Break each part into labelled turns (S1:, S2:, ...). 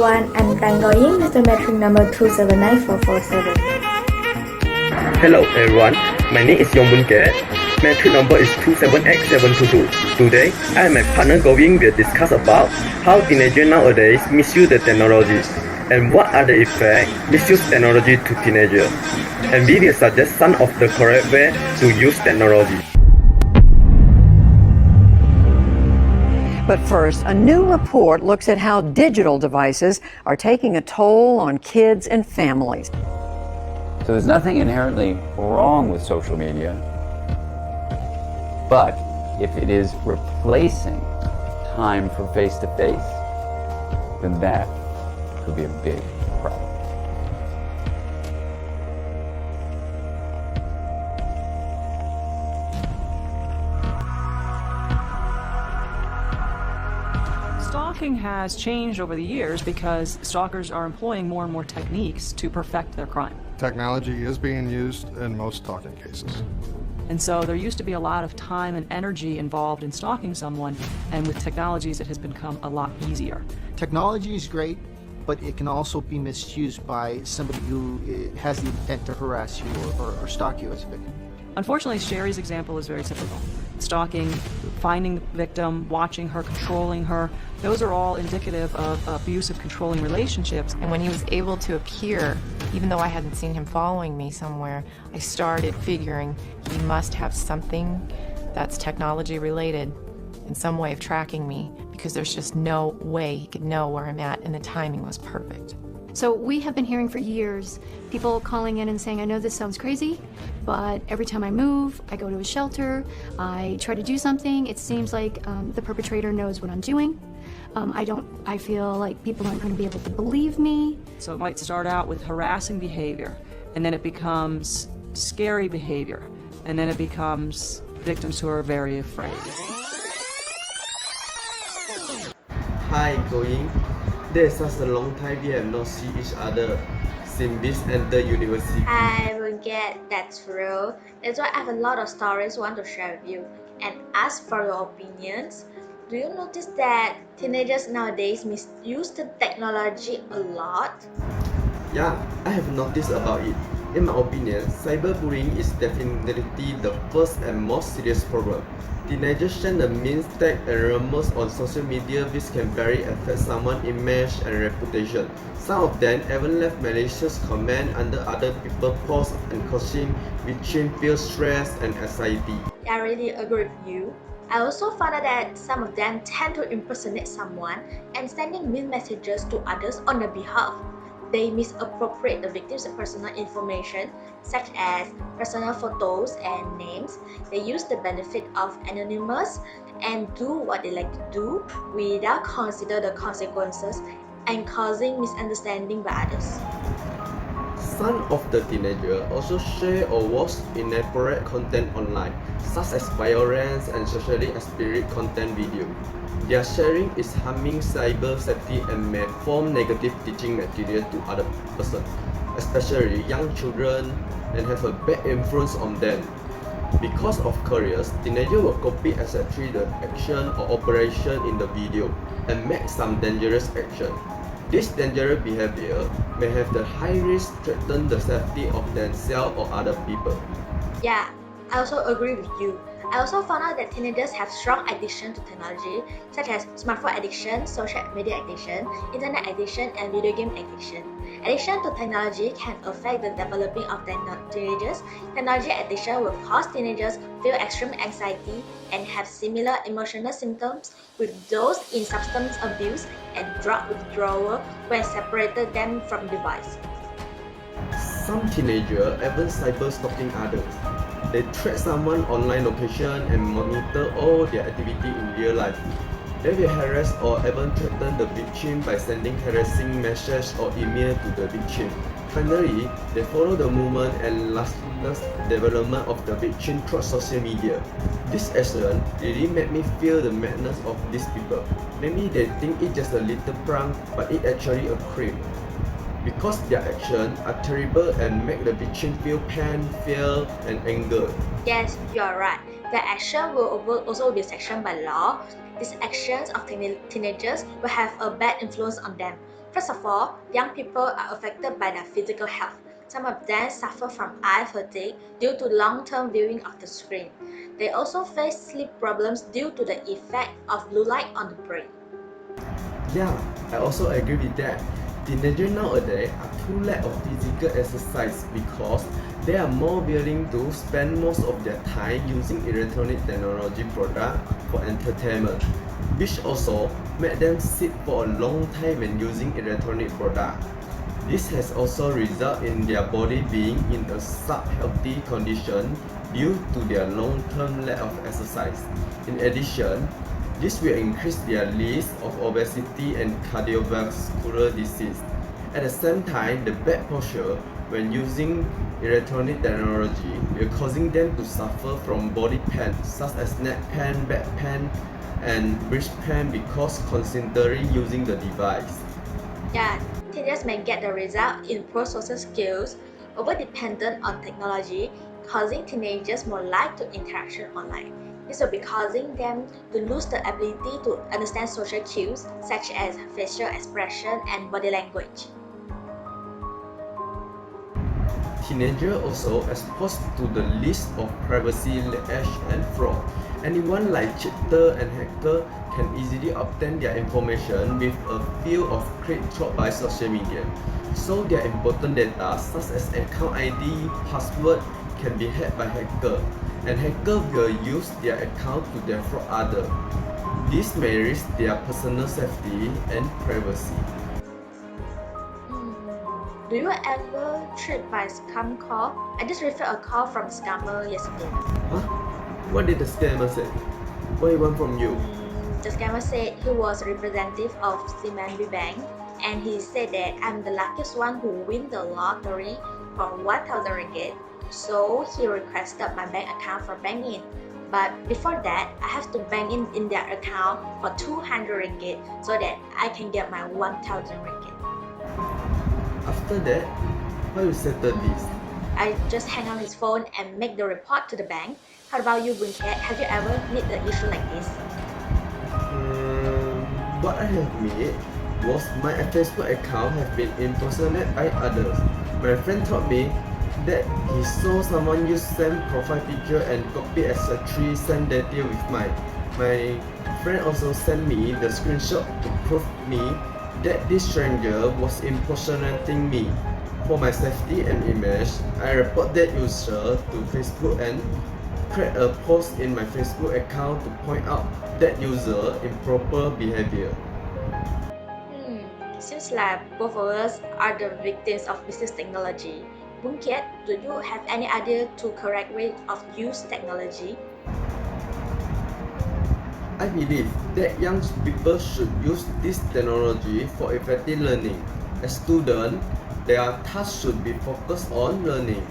S1: everyone, I'm Ying with the metric number 2794447.
S2: Hello everyone, my name is YONG. Metric number is 27X722. Today, I and my partner Goah will discuss about how teenagers nowadays misuse the technology and what are the effects misuse technology to teenagers. And we will suggest some of the correct way to use technology.
S3: But first, a new report looks at how digital devices are taking a toll on kids and families.
S4: So there's nothing inherently wrong with social media, but if it is replacing time for face-to-face, then that could be a big problem.
S5: Stalking has changed over the years because stalkers are employing more and more techniques to perfect their crime.
S6: Technology is being used in most stalking cases.
S5: And so there used to be a lot of time and energy involved in stalking someone, and with technologies it has become a lot easier.
S7: Technology is great, but it can also be misused by somebody who has the intent to harass you or stalk you as a victim.
S5: Unfortunately, Sherry's example is very typical. Stalking, finding the victim, watching her, controlling her, those are all indicative of abusive, controlling relationships.
S8: And when he was able to appear, even though I hadn't seen him following me somewhere, I started figuring he must have something that's technology related in some way of tracking me, because there's just no way he could know where I'm at, and the timing was perfect.
S9: So we have been hearing for years people calling in and saying, I know this sounds crazy, but every time I move, I go to a shelter, I try to do something, it seems like the perpetrator knows what I'm doing. I feel like people aren't going to be able to believe me.
S5: So it might start out with harassing behavior, and then it becomes scary behavior, and then it becomes victims who are very afraid.
S2: Hi Goah. There's such a long time we have not seen each other since we entered university.
S1: I will get that's true. That's why I have a lot of stories I want to share with you and ask for your opinions. Do you notice that teenagers nowadays misuse the technology a lot?
S2: Yeah, I have noticed about it. In my opinion, cyberbullying is definitely the first and most serious problem. Teenagers share the memes, tag, and rumors on social media which can very affect someone's image and reputation. Some of them even left malicious comments under other people's posts and causing victims feel stress and anxiety.
S1: I really agree with you. I also found out that some of them tend to impersonate someone and sending mean messages to others on their behalf. They misappropriate the victim's personal information, such as personal photos and names. They use the benefit of anonymous and do what they like to do without consider the consequences and causing misunderstanding by others.
S2: Some of the teenagers also share or watch inappropriate content online, such as violence and sexually explicit content video. Their sharing is harming cyber safety and may form negative teaching material to other persons, especially young children, and have a bad influence on them. Because of careers, teenagers will copy exactly the action or operation in the video and make some dangerous action. This dangerous behavior may have the high risk threaten the safety of themselves or other people.
S1: Yeah, I also agree with you. I also found out that teenagers have strong addiction to technology, such as smartphone addiction, social media addiction, internet addiction, and video game addiction. Addiction to technology can affect the developing of teenagers. Technology addiction will cause teenagers feel extreme anxiety and have similar emotional symptoms with those in substance abuse and drug withdrawal when separated them from device.
S2: Some teenagers even cyber stalking others. They track someone's online location and monitor all their activity in real life. They will harass or even threaten the victim by sending harassing messages or email to the victim. Finally, they follow the movement and lastless development of the victim through social media. This action really made me feel the madness of these people. Maybe they think it's just a little prank, but it's actually a crime. Because their actions are terrible and make the victim feel pain, fear, and anger.
S1: Yes, you are right. The action will also be sanctioned by law. These actions of teenagers will have a bad influence on them. First of all, young people are affected by their physical health. Some of them suffer from eye fatigue due to long-term viewing of the screen. They also face sleep problems due to the effect of blue light on the brain.
S2: Yeah, I also agree with that. Teenagers nowadays are too lack of physical exercise because they are more willing to spend most of their time using electronic technology products for entertainment, which also make them sit for a long time when using electronic products. This has also resulted in their body being in a sub-healthy condition due to their long-term lack of exercise. In addition, this will increase their risk of obesity and cardiovascular disease. At the same time, the bad posture when using electronic technology will causing them to suffer from body pain such as neck pain, back pain, and wrist pain because constantly using the device.
S1: Yeah, teenagers may get the result in poor social skills, over-dependent on technology, causing teenagers more likely to interaction online. This will be causing them to lose the ability to understand social cues such as facial expression and body language.
S2: Teenagers also exposed to the list of privacy leakage and fraud. Anyone like cheater and hacker can easily obtain their information with a few of clicks dropped by social media. So their important data such as account ID, password can be hacked by hacker, and hacker will use their account to defraud others. This may risk their personal safety and privacy.
S1: Do you ever tripped by scam call? I just received a call from scammer yesterday.
S2: Huh? What did the scammer say? What he want from you?
S1: The scammer said he was representative of CIMB Bank and he said that I'm the luckiest one who win the lottery for 1,000 ringgit. So he requested my bank account for banking. But before that, I have to bank in their account for 200 ringgit so that I can get my 1,000 ringgit.
S2: After that, how you settle this?
S1: I just hang on his phone and make the report to the bank. How about you, KEAT? Have you ever met the issue like this?
S2: What I have made was my Facebook account have been impersonated by others. My friend told me that he saw someone use same profile picture and copy exactly same detail with mine. My friend also sent me the screenshot to prove me that this stranger was impersonating me. For my safety and image, I report that user to Facebook and create a post in my Facebook account to point out that user improper behavior.
S1: Seems like both of us are the victims of business technology. KEAT, do you have any idea to correct way of use technology?
S2: I believe that young people should use this technology for effective learning. As students, their task should be focused on learning.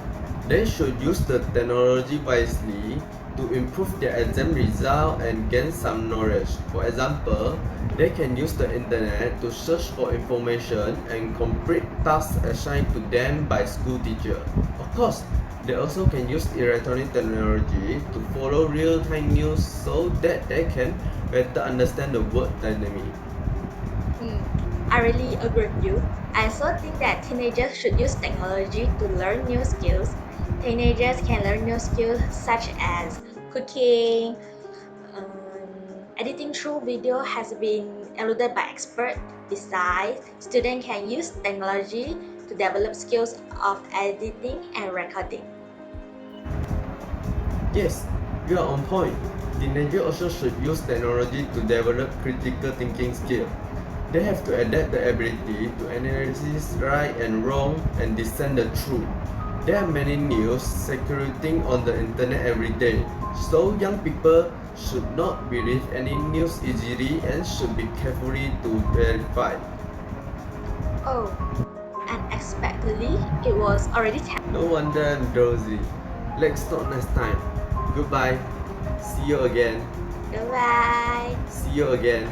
S2: They should use the technology wisely to improve their exam result and gain some knowledge. For example, they can use the internet to search for information and complete tasks assigned to them by school teacher. Of course, they also can use electronic technology to follow real-time news so that they can better understand the world dynamic.
S1: I really agree with you. I also think that teenagers should use technology to learn new skills. Teenagers can learn new skills such as cooking, editing through video has been eluded by experts. Besides, students can use technology to develop skills of editing and recording.
S2: Yes, you are on point. Teenagers also should use technology to develop critical thinking skills. They have to adapt the ability to analyze right and wrong and discern the truth. There are many news circulating on the internet every day, so young people should not believe any news easily and should be carefully to verify.
S1: Oh, unexpectedly, it was already 10.
S2: No wonder I'm drowsy. Let's talk next time. Goodbye. See you again.
S1: Goodbye.
S2: See you again.